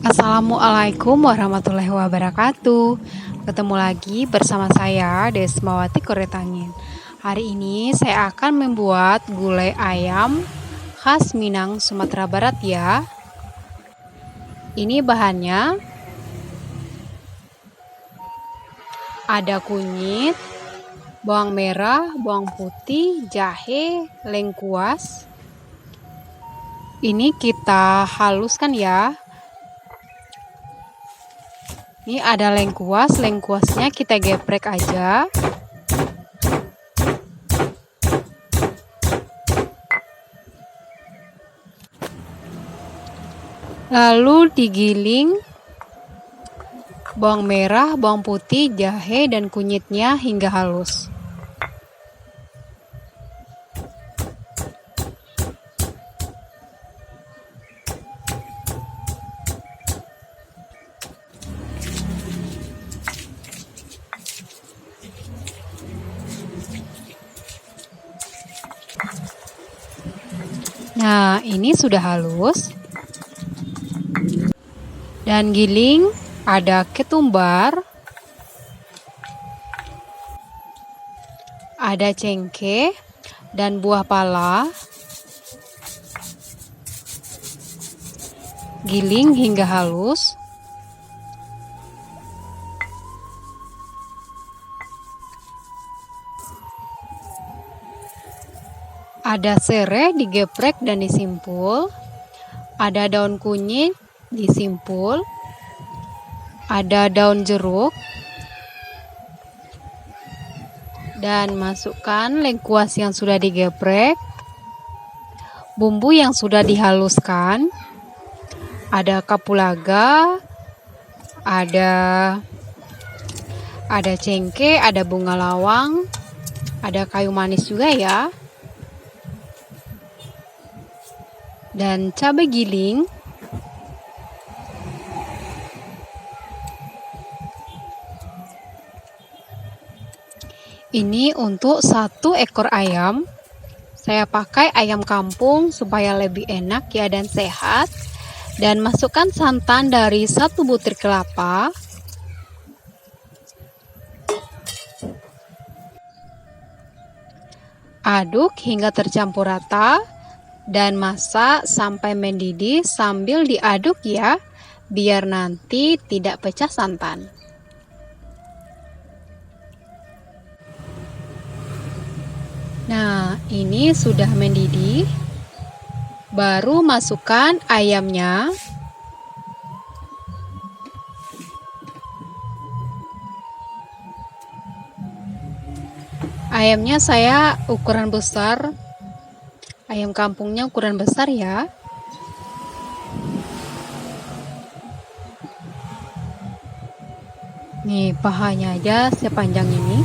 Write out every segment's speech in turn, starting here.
Assalamualaikum warahmatullahi wabarakatuh. Ketemu lagi bersama saya Desmawati Koretangin. Hari ini saya akan membuat gulai ayam khas Minang, Sumatera Barat ya. Ini bahannya ada kunyit, bawang merah, bawang putih, jahe, lengkuas. Ini kita haluskan ya. Ini ada lengkuasnya kita geprek aja. Lalu digiling bawang merah, bawang putih, jahe, dan kunyitnya hingga halus. Nah, ini sudah halus. Dan giling ada ketumbar, ada cengkeh dan buah pala. Giling hingga halus. Ada serai digeprek dan disimpul. Ada daun kunyit disimpul. Ada daun jeruk. Dan masukkan lengkuas yang sudah digeprek. Bumbu yang sudah dihaluskan. Ada kapulaga. Ada cengkeh, ada bunga lawang. Ada kayu manis juga ya. Dan cabai giling. Ini untuk 1 ekor ayam. Saya pakai ayam kampung supaya lebih enak ya dan sehat. Dan masukkan santan dari 1 butir kelapa. Aduk hingga tercampur rata. Dan masak sampai mendidih sambil diaduk ya, biar nanti tidak pecah santan. Nah, ini sudah mendidih. Baru masukkan ayamnya. Ayamnya saya ukuran besar. Ayam kampungnya ukuran besar ya. Nih, pahanya aja sepanjang ini.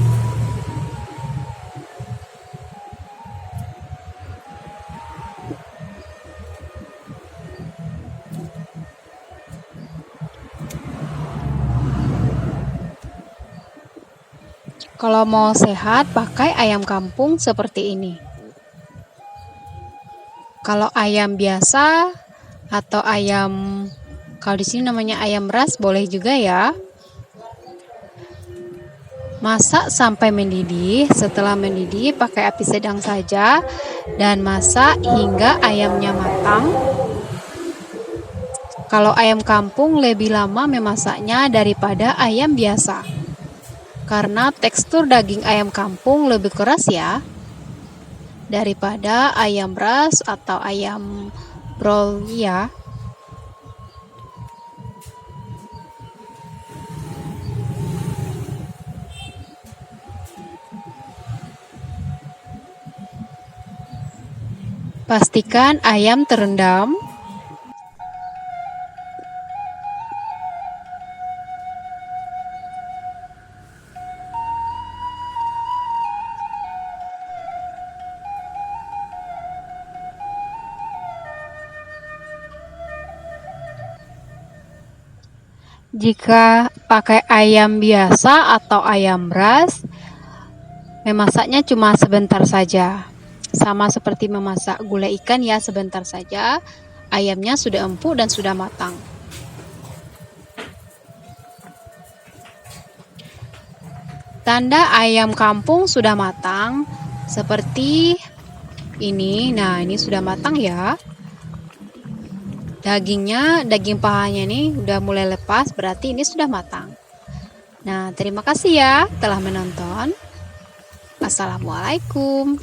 Kalau mau sehat, pakai ayam kampung seperti ini. Kalau ayam biasa atau ayam, kalau di sini namanya ayam ras, boleh juga ya. Masak sampai mendidih. Setelah mendidih, pakai api sedang saja dan masak hingga ayamnya matang. Kalau ayam kampung lebih lama memasaknya daripada ayam biasa. Karena tekstur daging ayam kampung lebih keras ya. Daripada ayam ras atau ayam broiler ya. Pastikan ayam terendam. Jika pakai ayam biasa atau ayam ras, memasaknya cuma sebentar saja. Sama seperti memasak gulai ikan ya, sebentar saja. Ayamnya sudah empuk dan sudah matang. Tanda ayam kampung sudah matang seperti ini. Nah, ini sudah matang ya. Daging pahanya nih udah mulai lepas, berarti ini sudah matang. Nah, terima kasih ya telah menonton. Assalamualaikum.